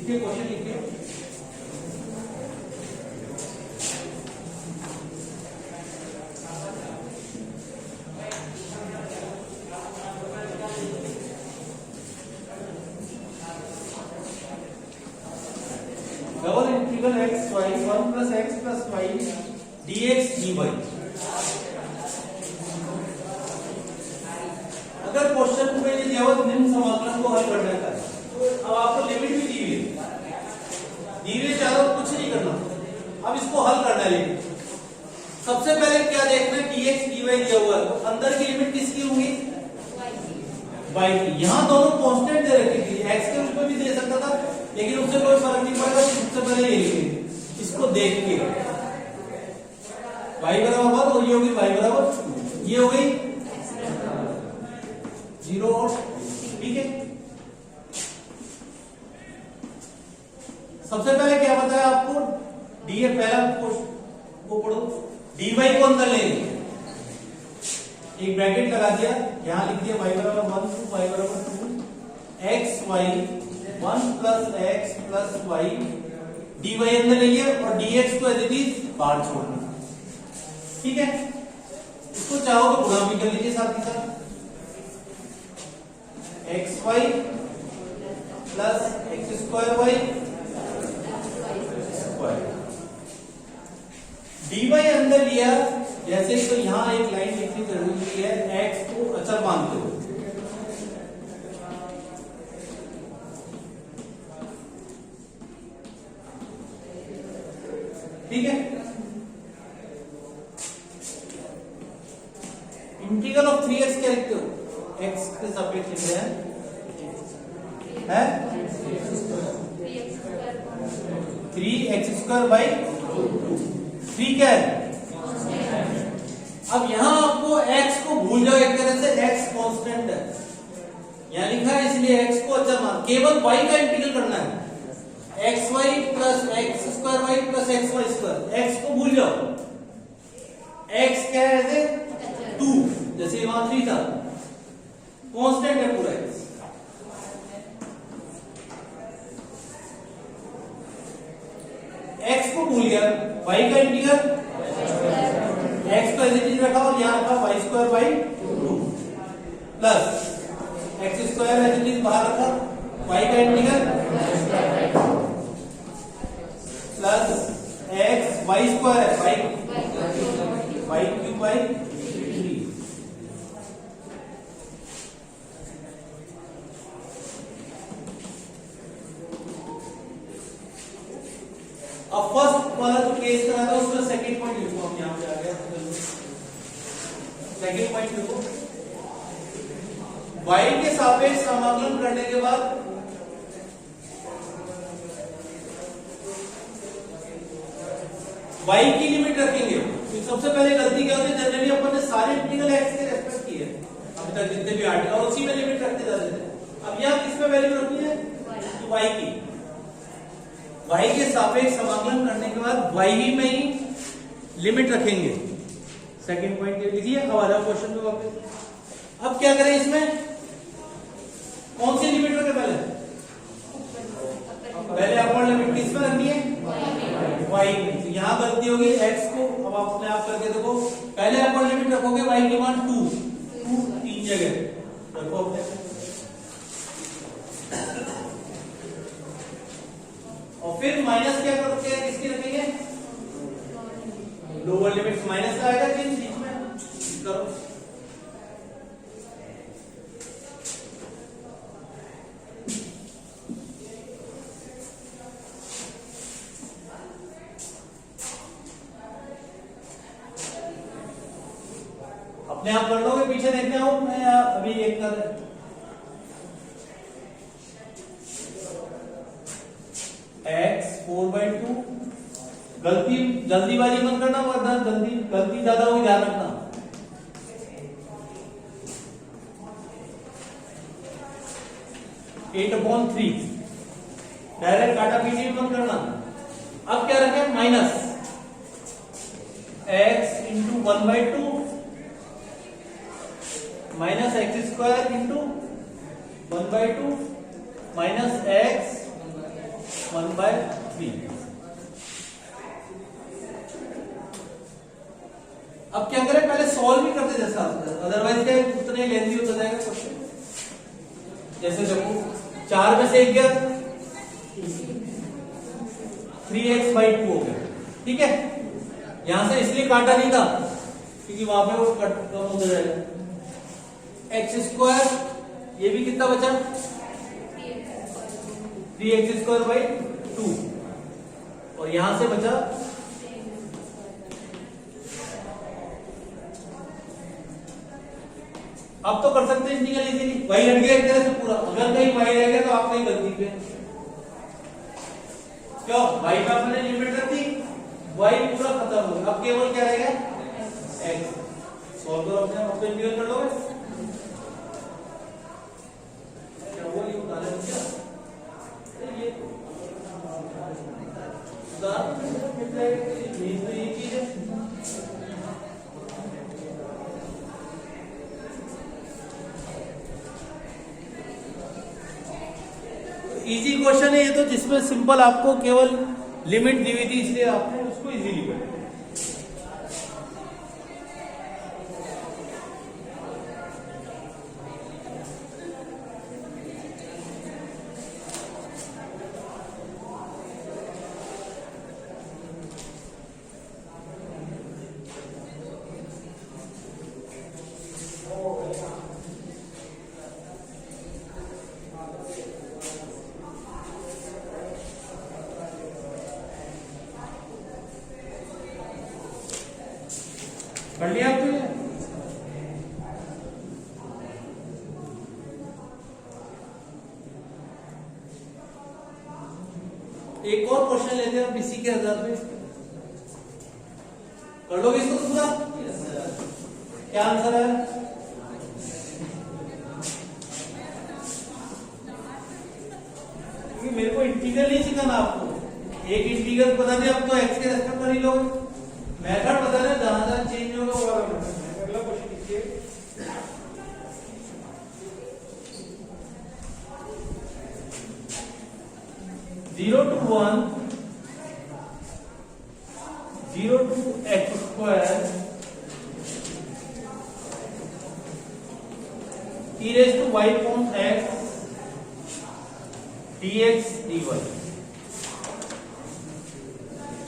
लिखिए क्वेश्चन लिखिए। Double integral x y 1 plus x plus y dx dy। अगर question में ये दिया हुआ निम्न समाकलन को हल करने का है, अब आपको लिमिट भी दी हुई है, ज्यादा कुछ नहीं करना, अब इसको हल करना है। लिमिट सबसे पहले क्या देखना है, dx dy दिया हुआ है, तो अंदर की लिमिट किसकी होगी, y की। यहाँ दोनों कांस्टेंट दे रखी थी, x के रूप में भी दे सकता था, लेकिन उससे कोई फर्क नहीं पड़ेगा। सबसे पहले ये लिखेंगे, इसको देख के y बराबर 1 और ये होगी y बराबर 2, ये हो गई 0 और, ठीक है। सबसे पहले क्या बताया आपको, डी पहला वो पढ़ो, dy को अंदर लेंगे, एक ब्रैकेट लगा दिया, यहां लिख दिया y बराबर 1 2 y बराबर 2 x y 1 plus x plus y dy अंदर ले लिया और dx को एज इट इज बाहर छोड़ना, ठीक है। इसको चाहो तो गुणा भी कर लीजिए साथ ही साथ, x y plus x square y square, d y अंदर लिया जैसे, तो यहां एक लाइन लिखनी जरूरी है, एक्स को अचर मानते हो, ठीक है। इंटीग्रल ऑफ 3x क्या लिखते हो, x के सापेक्ष लिख रहे हैं, 3x स्क्वायर बाई 3 क्या है। अब यहां आपको x को भूल जाओ, एक तरह से x कांस्टेंट है, यहां लिखा है इसलिए x को अचर मान, केवल y का इंटीग्रल करना है, x y plus x square y plus x y square, x को भूल जाओ, एक्स क्या है ऐसे 2, जैसे वहां 3 था, कांस्टेंट है पूरा एक्स। एक्स को भूल गया, वाई का इंटीग्रल, एक्स को एज इट इज रखा और यहां रखा y square by 2 plus x square as it is बाहर रखा, वाई का integral plus x y square है, वाई क्यूब बाई 3। अब फर्स्ट वाला जो केस करा था उसका सेकंड पॉइंट लिखो, हम यहां पे आ गया, सेकंड पॉइंट लिखो, y के सापेक्ष समाकलन करने के बाद y की लिमिट रखेंगे। तो सबसे पहले गलती क्या होती है, जनरली अपन ने सारे इंटीग्रल x के रेस्पेक्ट किए अभी तक जितने भी आर्टिकल, और उसी में लिमिट रखते जाते थे। अब यहां किस पे वैल्यू रखनी है, तो y की, y के सापेक्ष समाकलन करने के बाद y ही में ही लिमिट रखेंगे। सेकंड पॉइंट ये लिखिए। अब आ जाओ क्वेश्चन पे वापस। अब क्या करें, इसमें कौन सी लिमिट रखें, पहले अपन लिमिट किस में रखनी है, y में। तो यहां गलती होगी, x को अब आप अपने आप करके देखो, पहले अपन लिमिट रखोगे y की मान 2 3 जगह रखो, और फिर माइनस क्या करते हैं, किसकी रखेंगे, लोअर लिमिट माइनस का आएगा, बीच में करो, अपने आप कर लोगे, पीछे देखते हो, मैं अभी एक कर, x 4/2, गलती जल्दीबाजी मत करना, वरना गलती ज्यादा होगी, ध्यान रखना। एट अपॉन 3, डायरेक्ट काटा पीछे मत करना। अब क्या रखें, minus x into 1/2 minus x square into 1/2 minus x 1/3। अब क्या करें, पहले सॉल्व भी करते जैसा, अदरवाइज क्या उतने लेंथी होता जाएगा क्वेश्चन। जैसे देखो 4 में से 1 गया 3x/2 हो गया, ठीक है। यहां से इसलिए काटा नहीं था क्योंकि वहां पे वो कम होता जाएगा। x², ये भी कितना बचा 3x²/2, और यहां से बचा अब तो कर सकते हैं इंटीग्रल इजीली, वही हट गया एक तरह से पूरा। अगर कहीं y रह गया तो आप कहीं गलती पे, क्यों y पे आपने लिमिट रख दी, y पूरा खत्म हो गया, अब केवल क्या रहेगा x। सॉल्व करो अपने आप, इंटीग्रल कर लोगे क्या वो ये उदाहरण क्या, ये उदाहरण मिल जाएगा, ये चीज है। इजी क्वेश्चन है ये तो, जिसमें सिंपल आपको केवल लिमिट दी हुई थी इसलिए आपने उसको इजीली कर लिया। कर लिया आपने? एक और क्वेश्चन लेते हैं हम इसी के आधार पे, कर लोगे इसको पूरा? क्या आंसर है? क्योंकि मेरे को इंटीग्रल नहीं सिखाना आपको, एक इंटीग्रल पता नहीं, आप तो एक्स के रेस्पेक्ट कर ही लोगे, मेथड बता रहे जहां जहां चेंज होगा वो वाला। अगला क्वेश्चन लिखिए, zero to one 0 to x² e raised to y upon x dx dy।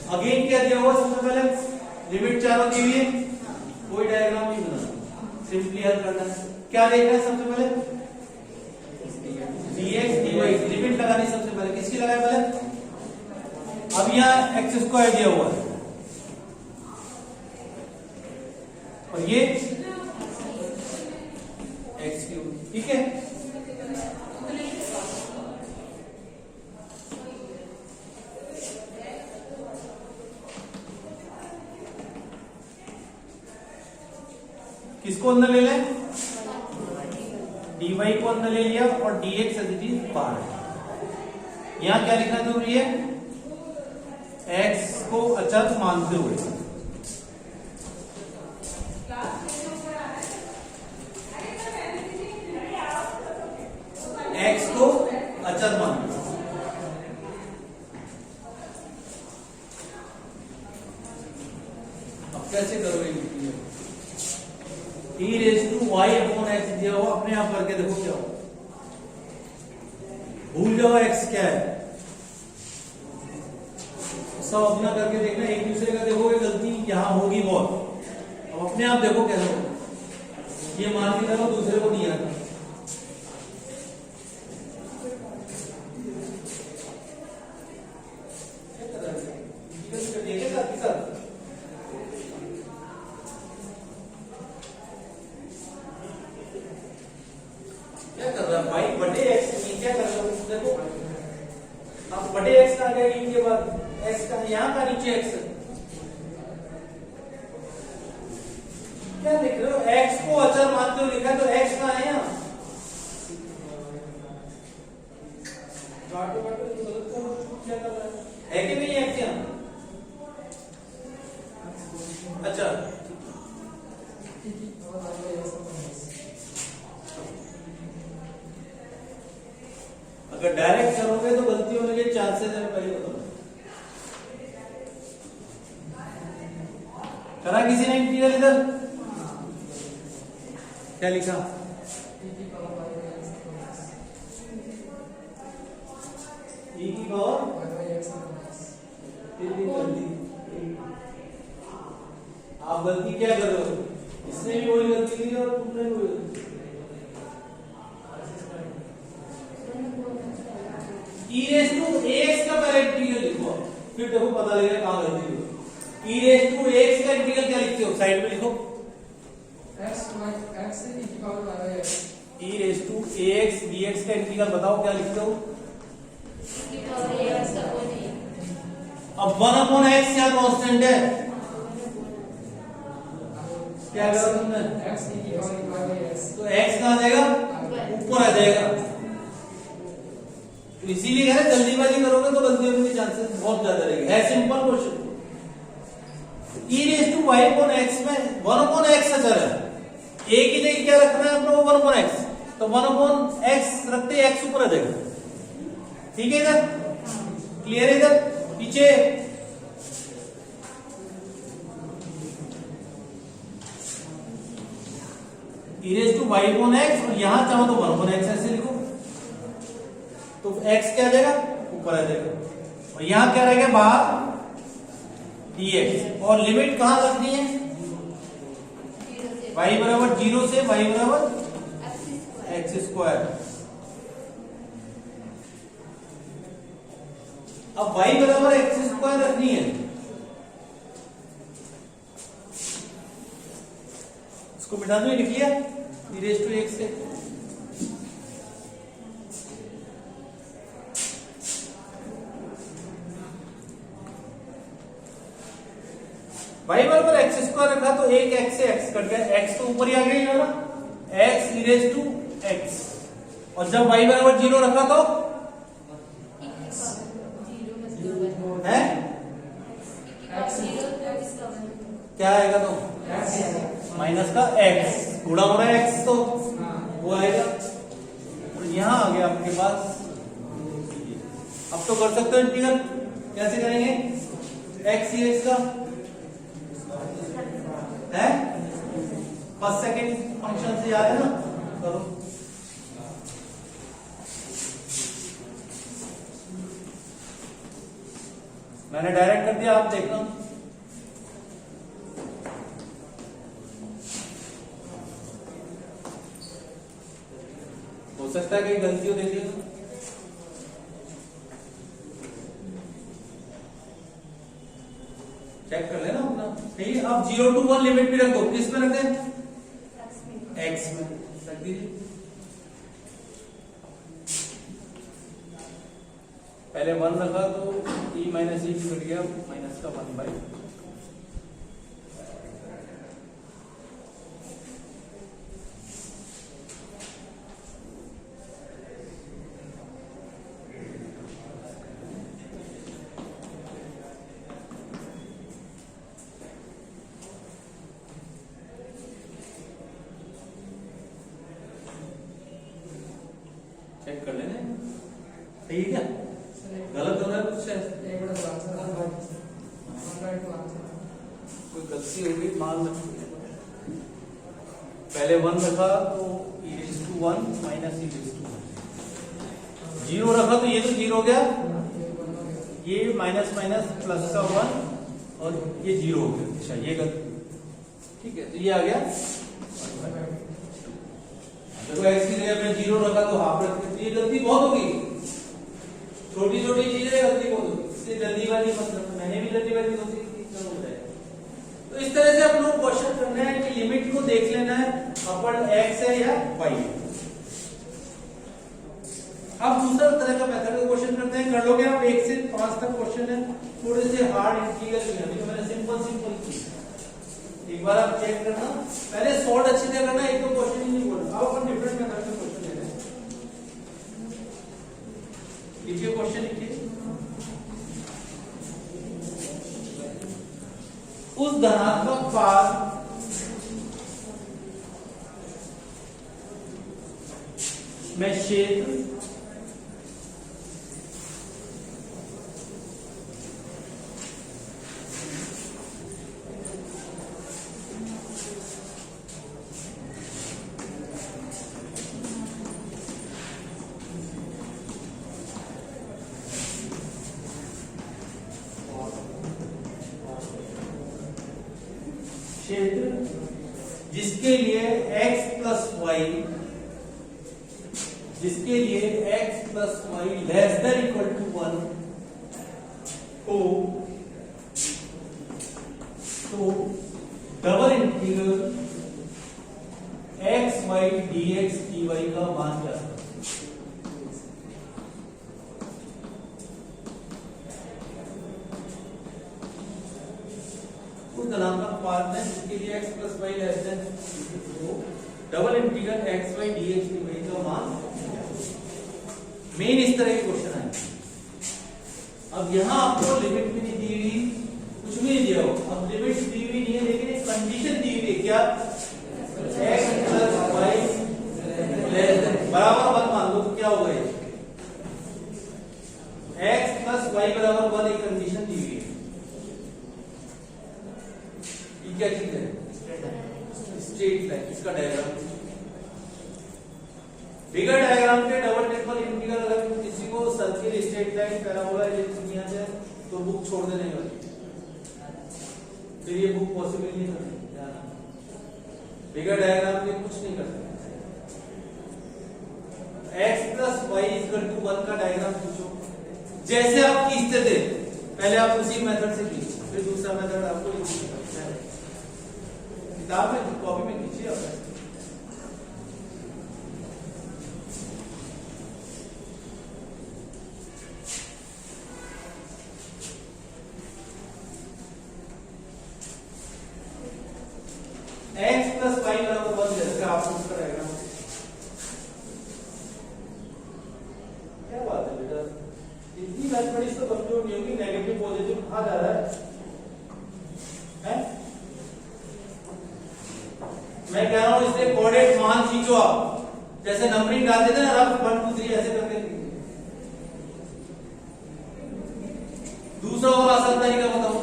Again क्या दिया हुआ, सबसे पहले लिमिट चारों दी हुई है, कोई डायग्राम नहीं बनाना, सिंपली हल करना है। क्या देखना है सबसे पहले, dx dy, लिमिट लगानी सबसे पहले, किसकी लगाए पहले। अब यहाँ x² दिया हुआ है और ये x3, ठीक है। किसको अंदर ले लें, dy को अंदर ले लिया और dx एज इट इज बाहर। यहां क्या लिखना जरूरी है, x को अचर मानते हुए, x को अचर मानते हुए। अब कैसे करोगे, e raised to y upon x दिया हुआ, अपने आप करके देखो क्या हो, भूल जाओ x क्या है, सब अपना करके देखना, एक दूसरे का देखोगे गलती यहां होगी बहुत। अब अपने आप देखो कैसे हो, ये मान के चलो दूसरे को नहीं आता। क्या कर रहा है भाई, बटे x क्या कर रहा है, देखो अब बटे x का गया, इनके बाद x का, यहाँ का नीचे x क्या लिख रहे हो, x को अचर मानते हो लिखा, तो x का है यहाँ, क्या कर रहा है कि नहीं x यहाँ। अच्छा अगर डायरेक्ट करोगे तो गलती होने के चांसेस है पहले बताओ। करा किसी ने इंटीग्रल इधर? क्या लिखा? e की पावर आप गलती क्या कर रहे हो? इसने भी वही गलती की और तुमने भी वही गलती। e रेज़ टू ax का पहले इंटीग्रल लिखो, फिर देखो पता लगेगा कहां गलती हुई। e रेज़ टू ax का इंटीग्रल क्या लिखते हो? साइड में लिखो x से e की power y x। e raise to ax dx का इंटीग्रल बताओ क्या लिखते हो? अब 1/x क्या कांस्टेंट है? क्या करा तुमने? x e की पावर y x। तो x कहां आ जाएगा? ऊपर आ जाएगा। तो इसीलिए कह रहे जल्दीबाजी करोगे तो गलती होने के चांसेस बहुत ज्यादा रहेंगे। है simple question. e raise to y upon x में 1/x अचर है। a की जगह क्या रखना है अपने को? 1/x। तो 1/x रखते x ऊपर आ जाएगा। ठीक है इधर क्लियर है? इधर पीछे e raise to y upon x और यहां चाहो तो 1/x ऐसे लिखो तो x क्या आ जाएगा? ऊपर आ जाएगा। और यहां क्या रहेगा? बाहर dx। और लिमिट कहां रखनी है? y बराबर 0 से y बराबर x स्क्वायर। अब y बराबर x स्क्वायर रखनी है, इसको बिठा दो। लिख लिया e रेज़ टू x से। y बराबर x स्क्वायर रखा तो एक x से x कट गया, x तो ऊपर ही आ गया ना, x e raise to x। और जब y बराबर 0 रखा तो है क्या आएगा? तो माइनस का x गुणा हो रहा है x तो वो आएगा। और यहां आ गया आपके पास। अब तो कर सकते हो इंटीग्रल। कैसे करेंगे? x e x का है फर्स्ट सेकंड फंक्शन से याद है ना? करो। मैंने डायरेक्ट कर दिया, आप देखना। हो सकता है कहीं गलती हो, देखिए। चेक कर लेना अपना। ठीक है, अब 0 to 1 लिमिट भी रख दो। किस में रख दें? x में रख दीजिए। पहले 1 रखा तो e माइनस e कट गया माइनस का 1/। चेक कर लेने। सही है क्या? गलत हो रहा है कुछ? कोई गलती होगी मान सकते। पहले 1 रखा तो e raise to 1 minus e raise to 1। 0 रखा तो ये तो 0 हो गया, ये माइनस माइनस प्लस का 1 और ये 0 हो गया। अच्छा ये गलती। ठीक है, तो ये आ गया। देखो x की जगह पे 0 रखा तो हाफ रख दिया। ये गलती बहुत होगी, छोटी छोटी चीजें गलती बहुत होगी। इससे जल्दीबाजी मत करना। मैंने भी जल्दीबाजी हो जाएगा। तो इस तरह से हम लोग क्वेश्चन करना है कि लिमिट को देख लेना है अपन x है या y। अब दूसरा तरह का मेथड का क्वेश्चन करते हैं। कर लोगे आप? 1 से 5 तक क्वेश्चन है, थोड़े से हार्ड इंटीग्रल भी है। मैंने सिंपल किया। एक बार आप चेक करना, पहले सॉल्व अच्छी तरह करना। एक तो क्वेश्चन ही नहीं बोलना। अब अपन डिफरेंट मेथड का क्वेश्चन ले रहे हैं। लिखिए क्वेश्चन, लिखिए। उस धनात्मक पाद में क्षेत्र क्षेत्र जिसके लिए x plus y less than equal to 1 तो double integral x y dx dy का मान क्या है? उस नाम का पार्ट है जिसके लिए x plus y less than double integral x y dx dy का मान मेन इस तरह के क्वेश्चन आए। अब यहां आपको लिमिट भी नहीं दी हुई, कुछ भी नहीं दिया हो। अब लिमिट दी हुई नहीं है लेकिन एक कंडीशन दी हुई है, क्या? x plus y less than बराबर 1 मान लो तो क्या होगा ये? x प्लस वाई बराबर 1 एक कंडीशन दी हुई है। ये क्या चीज है? Straight line. इसका डायग्राम फिगर डायग्राम के डबल ट्रिपल इंटीग्रल अगर किसी को सर्किल स्ट्रेट लाइन पैराबोला लिखना है तो बुक छोड़ देने वाली, फिर ये बुक पॉसिबल नहीं करती। फिगर डायग्राम के कुछ नहीं कर सकते। x plus y equal to 1 का डायग्राम पूछो, जैसे आप खींचते थे पहले आप उसी मेथड से खींचिए, फिर दूसरा मेथड आपको किताब में कॉपी में खींचिए आप। x प्लस वाई बराबर 1 जैसे आपको उसका डायग्राम। क्या बात है बेटा, इतनी मैथमेटिक्स तो कमजोर नहीं होगी। नेगेटिव पॉजिटिव कहा जा रहा है? मैं कह रहा हूं इसलिए कोऑर्डिनेट मान खींचो आप, जैसे नंबरिंग डालते थे ना रफ 1 2 3 ऐसे करके। दूसरा और आसान तरीका बताओ,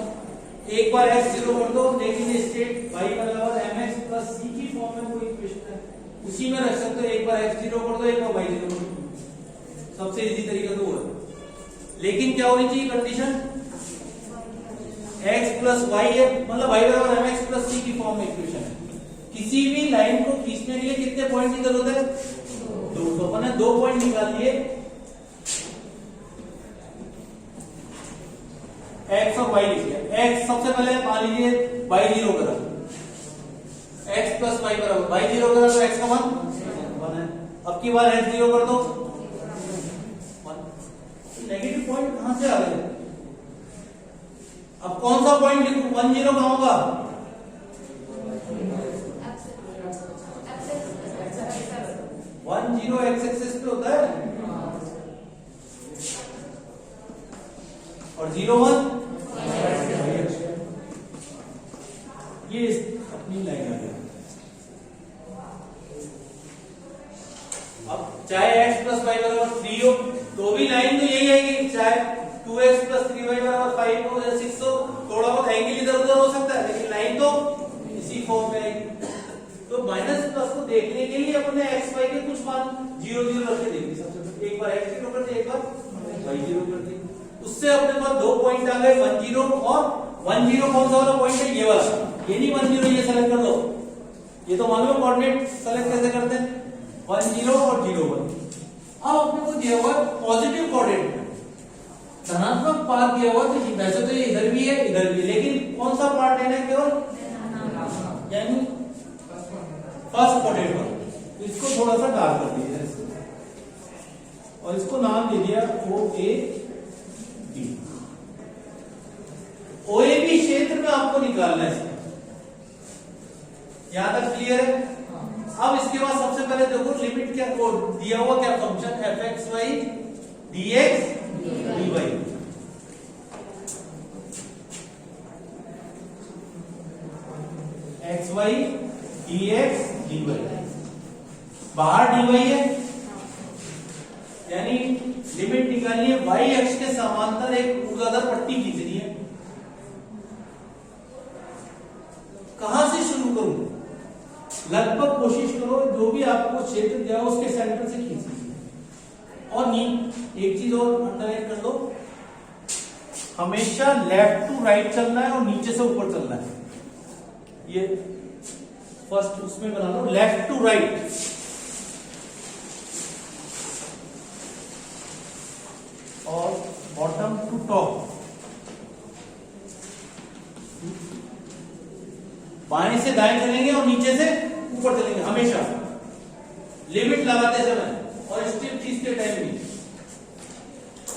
एक बार x 0 कर दो, लेकिन स्टेट y बराबर mx प्लस c की फॉर्म में कोई इक्वेशन है उसी में रख सकते हो। एक बार x 0 कर दो, एक बार y 0 कर दो, सबसे इजी तरीका तो वो है। लेकिन क्या होनी चाहिए कंडीशन? x प्लस y है, मतलब y बराबर mx प्लस c की फॉर्म में इक्वेशन है। किसी भी लाइन को खींचने के लिए कितने पॉइंट की जरूरत है? 2। तो अपन ने 2 पॉइंट निकाल लिए, x और y लिख लिया। x सबसे पहले मान लीजिए y 0 करा, x प्लस y बराबर y 0 करा तो x का मान 1 है। अब की बार x 0 कर दो 1। नेगेटिव पॉइंट कहां से आ गए? अब कौन सा पॉइंट लिखूं? 1 0 कहां होगा? 1 0 x एक्सिस पे होता है और 0 1 ये अपनी लाइन आ गई। अब चाहे x प्लस वाई बराबर 3 हो तो भी लाइन तो यही आएगी, चाहे 2x प्लस 3y बराबर 5 हो या 6 हो, थोड़ा बहुत एंगल इधर उधर हो सकता है लेकिन लाइन तो इसी फॉर्म में आएगी। तो माइनस प्लस को देखने के लिए अपने x y के कुछ मान 0 0 रख के देखिए। सबसे पहले एक बार x 0 कर दिया, एक बार y 0 कर दिया, उससे अपने पास 2 पॉइंट आ गए 1 0 और 1 0 कौन सा वाला पॉइंट है? ये वाला, ये नहीं 1 0 ये सेलेक्ट कर लो। ये तो मालूम है कोऑर्डिनेट सेलेक्ट कैसे करते हैं, 1 0 और 0 1। अब अपने को दिया हुआ पॉजिटिव कोऑर्डिनेट, धनात्मक पार्ट दिया हुआ, तो वैसे तो ये इधर भी है इधर भी है, लेकिन कौन सा पार्ट लेना है? केवल यानी फर्स्ट कोऑर्डिनेट पर। तो इसको थोड़ा सा डार्क कर दीजिए और इसको नाम दे दिया OAB। OAB क्षेत्र में आपको निकालना है। यहां तक क्लियर है? अब इसके बाद सबसे पहले देखो लिमिट क्या को दिया हुआ, क्या function fxy dx dy। xy dx dy, बाहर dy है यानी लिमिट निकालनी है। y अक्ष के समांतर एक ऊर्ध्वाधर पट्टी खींचनी है। कहां से शुरू करूं? लगभग कोशिश करो जो भी आपको क्षेत्र दिया हो उसके सेंटर से खींच लीजिए। और एक चीज और अंडरलाइन कर लो, हमेशा लेफ्ट टू राइट चलना है और नीचे से ऊपर चलना है। ये फर्स्ट उसमें बना लो, लेफ्ट टू राइट, और बॉटम टू टॉप, बाएं से दाएं चलेंगे और नीचे से ऊपर चलेंगे हमेशा, लिमिट लगाते समय और स्टेप खींचते टाइम भी।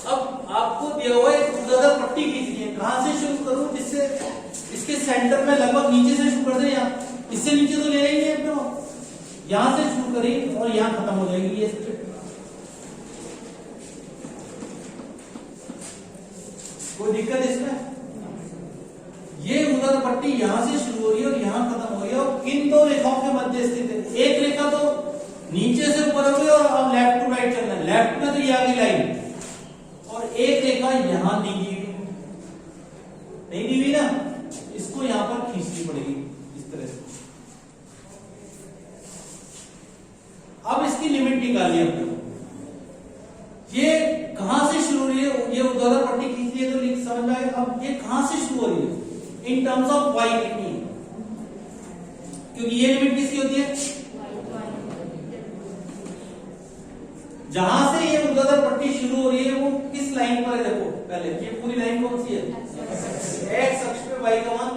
अब आपको दिया हुआ एक ऊर्ध्वाधर पट्टी खींचनी है, कहां से शुरू करूं जिससे इसके सेंटर में लगभग नीचे से शुरू कर दें, यहाँ इससे नीचे तो ले ही नहीं, तो यहां से शुरू करें और यहां खत्म हो जाएगी ये स्ट्रिप। कोई दिक्कत इसमें? ये ऊर्ध्वाधर पट्टी यहां से शुरू हो रही है और यहां खत्म हो रही है, और किन दो रेखाओं के मध्य स्थित है। एक रेखा तो नीचे से ऊपर हो गई और अब लेफ्ट टू राइट चलना है, लेफ्ट में तो ये आगे लाइन, और एक रेखा यहां दी हुई, नहीं दी हुई ना, इसको यहां पर खींचनी पड़ेगी इस तरह से। अब इसकी लिमिट निकालिए अपने को, ये कहां से शुरू हो रही है, ये ऊर्ध्वाधर पट्टी खींचनी है तो लिख समझ में आएगा। अब ये कहां से शुरू हो रही है इन टर्म्स ऑफ वाई लिखनी है, क्योंकि ये लिमिट किसकी होती है, जहां से ये ऊर्ध्वाधर पट्टी शुरू हो रही है वो किस लाइन पर है, देखो पहले ये पूरी लाइन कौन सी है, एक्स अक्ष पे वाई का मान,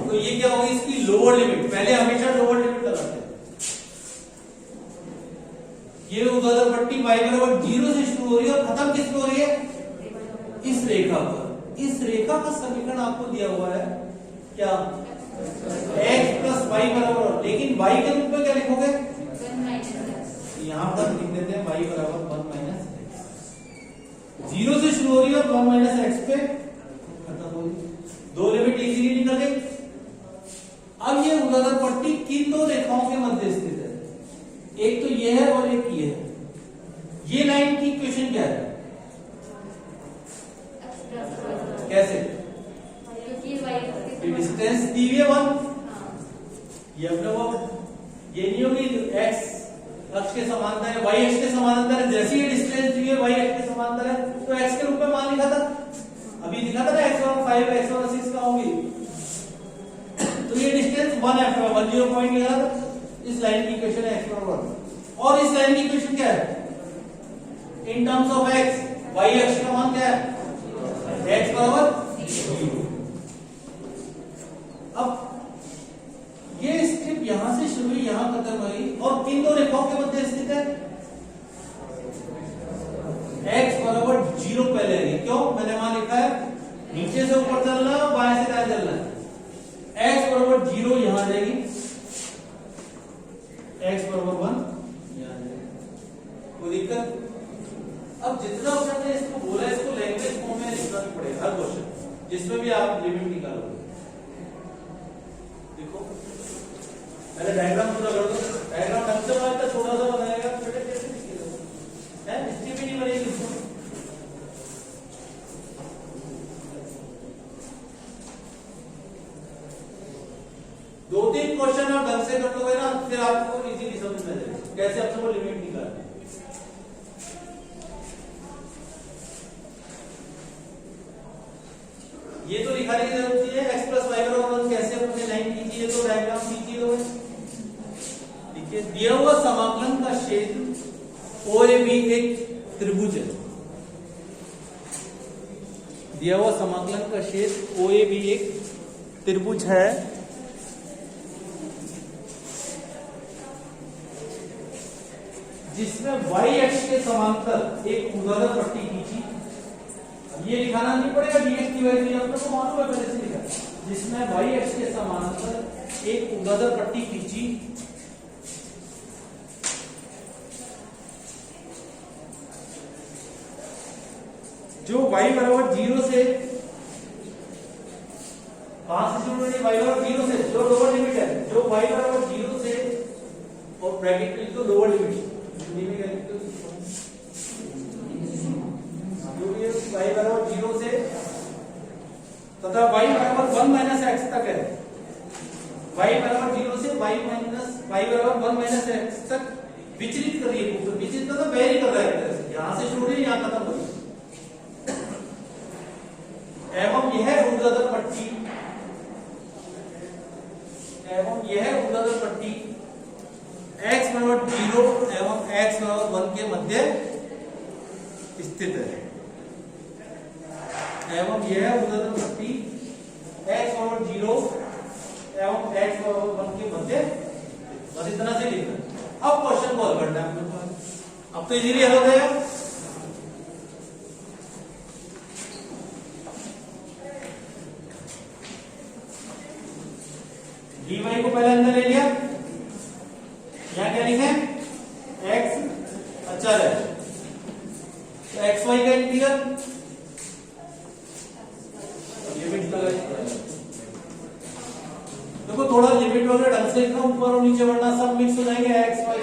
तो ये क्या होगी इसकी लोअर लिमिट, पहले हमेशा लोअर लिमिट लगाते हैं। ये ऊर्ध्वाधर पट्टी वाई बराबर 0 से शुरू हो रही है और खत्म किस पे हो रही है, इस रेखा पर। इस रेखा का समीकरण आपको दिया हुआ है क्या, x प्लस वाई बराबर, लेकिन y के रूप में क्या लिखोगे, यहां पर लिख देते हैं y बराबर 1 माइनस एक्स। 0 से शुरू हो रही है और 1 माइनस एक्स पे खत्म हो रही है, दो लिमिट इजीली निकल गई। अब ये ऊर्ध्वाधर पट्टी किन दो रेखाओं के मध्य स्थित है, एक तो ये है और एक ये है। ये लाइन की इक्वेशन क्या है, कैसे, डिस्टेंस दी हुई है 1, ये अपने को ये नहीं होगी x अक्ष के समांतर है, y अक्ष के समांतर है, जैसे ही डिस्टेंस दी हुई है y अक्ष के समांतर है तो x के रूप में मान लिखा था, अभी लिखा था ना x1 5 x1 6 का होगी, तो ये डिस्टेंस 1 है, 10 पॉइंट लिखा था। इस लाइन की इक्वेशन है x बराबर 1, और इस लाइन की इक्वेशन क्या है, in terms of x y अक्ष का मान क्या है, x बराबर 0। अब ये स्ट्रिप यहां से शुरू हुई, यहां खत्म हुई, और किन दो रेखाओं के मध्य स्थित है, x बराबर 0 पहले है, क्यों, मैंने वहां लिखा है नीचे से ऊपर चलना है और बाएं से दाएं चलना है। x बराबर 0 यहां जाएगी, x बराबर 1 यहां जाएगी, कोई दिक्कत? अब जितना आपने इसको बोला है इसको लैंग्वेज फॉर्म में लिखना भी पड़ेगा हर क्वेश्चन, जिसमें भी आप लिमिट निकालोगे। देखो पहले डायग्राम पूरा कर दो, डायग्राम ढंग से बनाएगा, छोटा सा बनाएगा, बेटा कैसे लिखेगा, है इसकी भी नहीं बनेगी इसको। दो तीन क्वेश्चन आप ढंग से कर दोगे ना, फिर आपको इजीली समझ में आ जाएगा कैसे आप सबको लिमिट निकालनी है। ये तो लिखाने की जरूरत नहीं है, x प्लस वाई बराबर 1 कैसे अपने लाइन कीजिए, तो डायग्राम कीजिए। देखिए दिया हुआ समाकलन का क्षेत्र OAB एक त्रिभुज है, दिया हुआ समाकलन का क्षेत्र OAB एक त्रिभुज है, जिसमें y अक्ष के समांतर एक ऊर्ध्वाधर पट्टी खींची। ये लिखाना नहीं पड़ेगा, dx की वैल्यू अपने को मालूम है पहले से लिखा, जिसमें y अक्ष के समांतर एक ऊर्ध्वाधर पट्टी खींची, जो y बराबर 0 से, कहां से शुरू हो रही है, y बराबर 0 से, जो लोअर लिमिट है, जो y बराबर 0 से, और ब्रैकेट में तो लोअर लिमिट y बराबर 0 से तथा y बराबर 1 माइनस एक्स तक है, y बराबर 0 से y बराबर 1 माइनस एक्स तक विचलित कर रही है, विचलित मतलब वेरी कर रहा है, यहां से शुरू हुई यहां खत्म हो रही है। एवं यह ऊर्ध्वाधर पट्टी x और 1 के मध्य स्थित है एवं यह उदाहरण शक्ति x और 0 एवं x और 1 के मध्य, बस इतना से लिखना है। अब क्वेश्चन को हल करना है। अब तो इजीली हल हो गया। dy को पहले अंदर ले लिया, यहां क्या लिखे x अचर है तो xy का इंटीग्रल लिमिट लगा। देखो थोड़ा लिमिट वगैरह ढंग से लिखना, ऊपर और नीचे वरना सब मिक्स हो जाएंगे x y।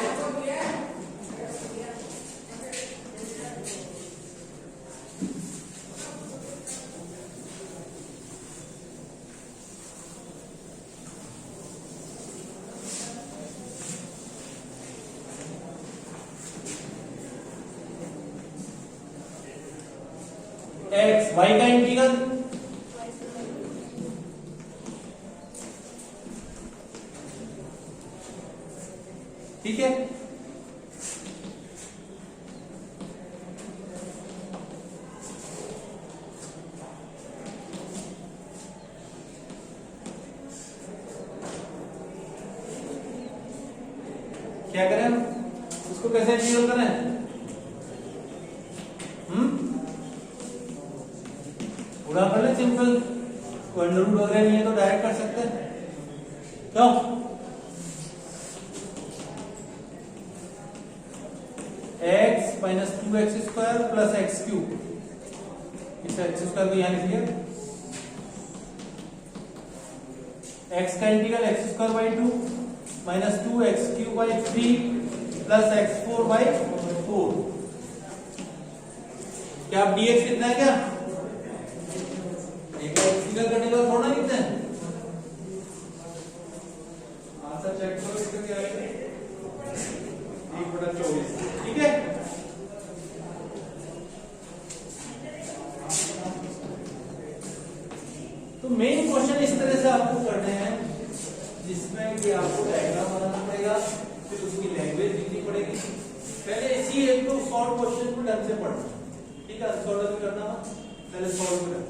x y का इंटीग्रल ठीक है। क्या करें उसको, कैसे इंटीग्रल करें? पूरा कर ले सिंपल, कोई अंडर रूट वगैरह नहीं है तो डायरेक्ट कर सकते हैं। क्यों? x minus 2x² plus x cube, इस एक्स स्क्वायर को यहां लिख लिया। x का integral x²/2 minus 2x³ 3 plus x4/4। क्या आप dx कितना है क्या? एक इंटीग्रल करने का थोड़ा लिखते हैं। आंसर चेक करो इसका क्या है, 1/24। ठीक है। तो मेन क्वेश्चन इस तरह से आपको करने हैं जिसमें कि आपको डायग्राम बनाना पड़ेगा, फिर उसकी लैंग्वेज लिखनी पड़ेगी। पहले इसी एक तो शॉर्ट क्वेश्चन को ढंग से पढ़ना, ठीक है। सॉल्व करना पहले सॉल्व करना।